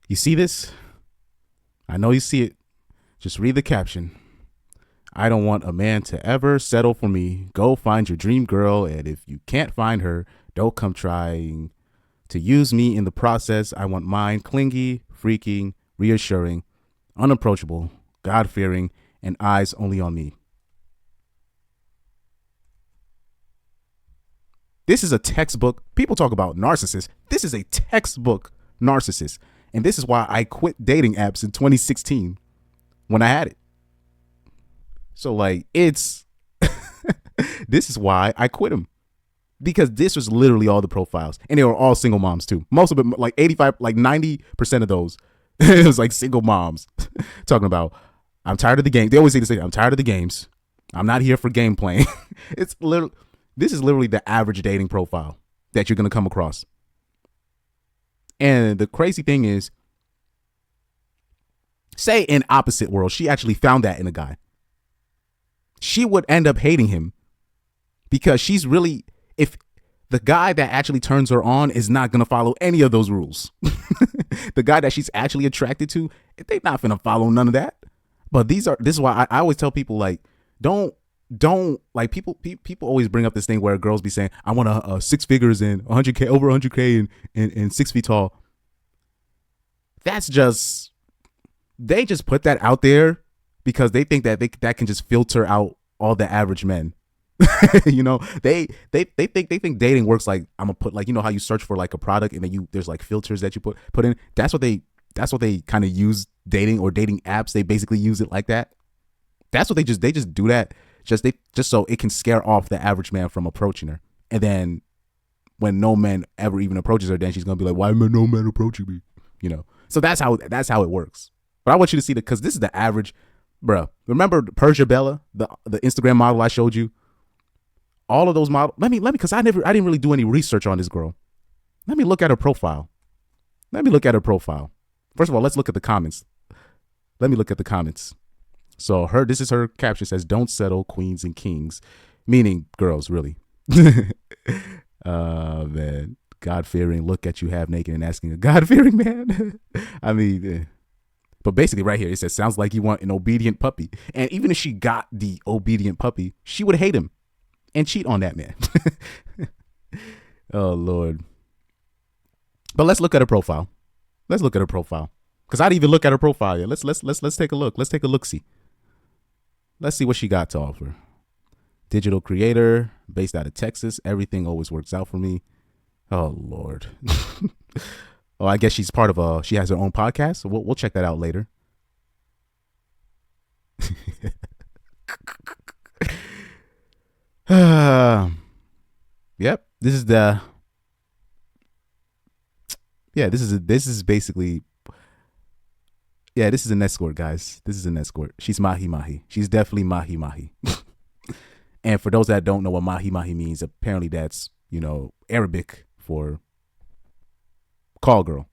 You see this? I know you see it. Just read the caption. I don't want a man to ever settle for me. Go find your dream girl, and if you can't find her, don't come trying to use me in the process. I want mine clingy, freaking, reassuring, unapproachable, God-fearing, and eyes only on me. This is a textbook. People talk about narcissists. This is a textbook narcissist. And this is why I quit dating apps in 2016 when I had it. So like it's this is why I quit them, because this was literally all the profiles, and they were all single moms too. Most of them, like 85, like 90% of those, it was like single moms talking about, I'm tired of the game. They always say this thing, I'm tired of the games. I'm not here for game playing. This is literally the average dating profile that you're going to come across. And the crazy thing is, say in opposite world, she actually found that in a guy. She would end up hating him because she's really, if the guy that actually turns her on is not going to follow any of those rules. The guy that she's actually attracted to, they're not going to follow none of that. But this is why I always tell people, like, don't like people always bring up this thing where girls be saying, I want a 6 figures and 100K, over 100K and 6 feet tall. That's just, they just put that out there because they think that that can just filter out all the average men. You know, they think dating works like, I'm gonna put, like, you know how you search for like a product and then there's like filters that you put in. That's what they kind of use dating or dating apps. They basically use it like that. That's what they just do that just so it can scare off the average man from approaching her. And then when no man ever even approaches her, then she's gonna be like, why am no man approaching me? You know. So that's how it works. But I want you to see that, because this is the average. Bruh, remember Persia Bella, the Instagram model I showed you? All of those models. Let me, because I didn't really do any research on this girl. Let me look at her profile. First of all, let's look at the comments. Let me look at the comments. So this is her caption, says, don't settle, queens and kings. Meaning girls, really. Man. God-fearing, look at you half naked and asking a God-fearing man. I mean, but basically right here, it says, sounds like you want an obedient puppy. And even if she got the obedient puppy, she would hate him and cheat on that man. Oh, Lord. But let's look at her profile. Because I didn't even look at her profile yet. Let's take a look. Let's take a look-see. Let's see what she got to offer. Digital creator, based out of Texas. Everything always works out for me. Oh, Lord. Oh, I guess she's part of she has her own podcast. So we'll check that out later. Yep. This is basically, this is an escort, guys. This is an escort. She's mahi. She's definitely mahi. And for those that don't know what mahi means, apparently that's, you know, Arabic for call girl.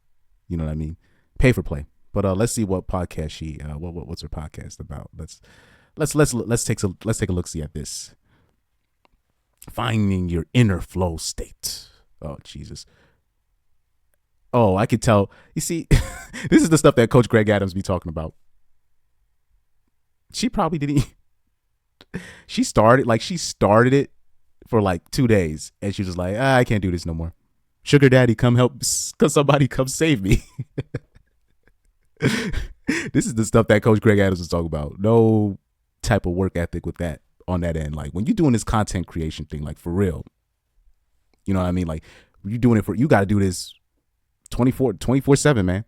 You know what I mean? Pay for play. But let's see what podcast she what's her podcast about. Let's take a look see at this. Finding your inner flow state. Oh, Jesus. Oh, I could tell. You see, this is the stuff that Coach Greg Adams be talking about. She probably didn't. She started it for like 2 days, and she was just like, I can't do this no more. Sugar daddy, come help, somebody come save me. This is the stuff that Coach Greg Adams was talking about. No type of work ethic with that on that end. Like when you're doing this content creation thing, like for real, you know what I mean? Like you're doing it you got to do this 24/7, man.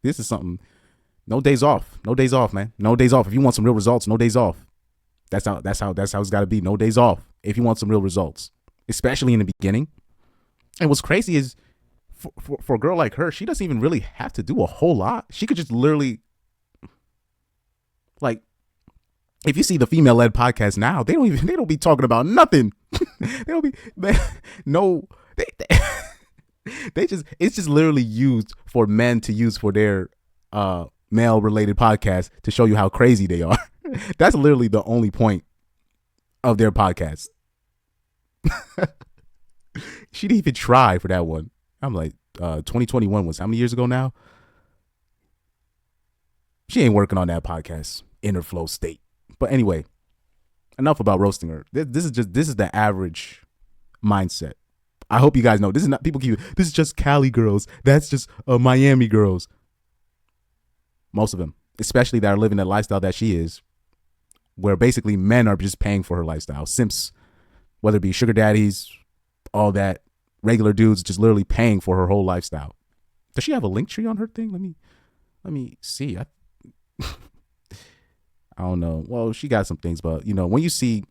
This is something. No days off, man. No days off. If you want some real results, no days off. That's how it's got to be. No days off if you want some real results, especially in the beginning. And what's crazy is for a girl like her, she doesn't even really have to do a whole lot. She could just literally, like, if you see the female-led podcast now, they don't be talking about nothing. They don't be, man, no, it's just literally used for men to use for their male-related podcast to show you how crazy they are. That's literally the only point of their podcast. She didn't even try for that one. I'm like, 2021 was how many years ago now? She ain't working on that podcast, Inner Flow State. But anyway, enough about roasting her. This is the average mindset. I hope you guys know this is not, people keep, this is just Cali girls. That's just Miami girls. Most of them, especially that are living that lifestyle that she is, where basically men are just paying for her lifestyle. Simps, whether it be sugar daddies, all that, regular dudes just literally paying for her whole lifestyle. Does she have a link tree on her thing? Let me see. I don't know. Well, she got some things, but you know, when you see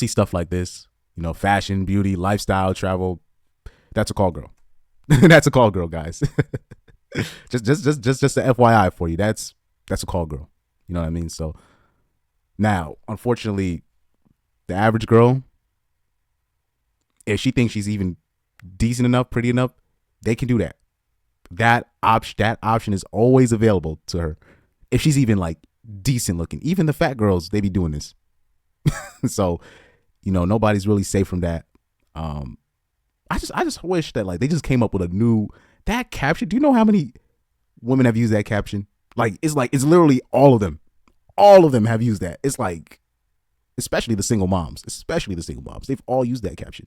stuff like this, you know, fashion, beauty, lifestyle, travel, that's a call girl. That's a call girl, guys. just a FYI for you. That's a call girl. You know what I mean? So now, unfortunately, the average girl, if she thinks she's even decent enough, pretty enough, they can do that. That option is always available to her. If she's even like decent looking, even the fat girls, they be doing this. So, you know, nobody's really safe from that. I just wish that like they just came up with a new, that caption. Do you know how many women have used that caption? It's literally all of them. All of them have used that. It's like, especially the single moms. They've all used that caption.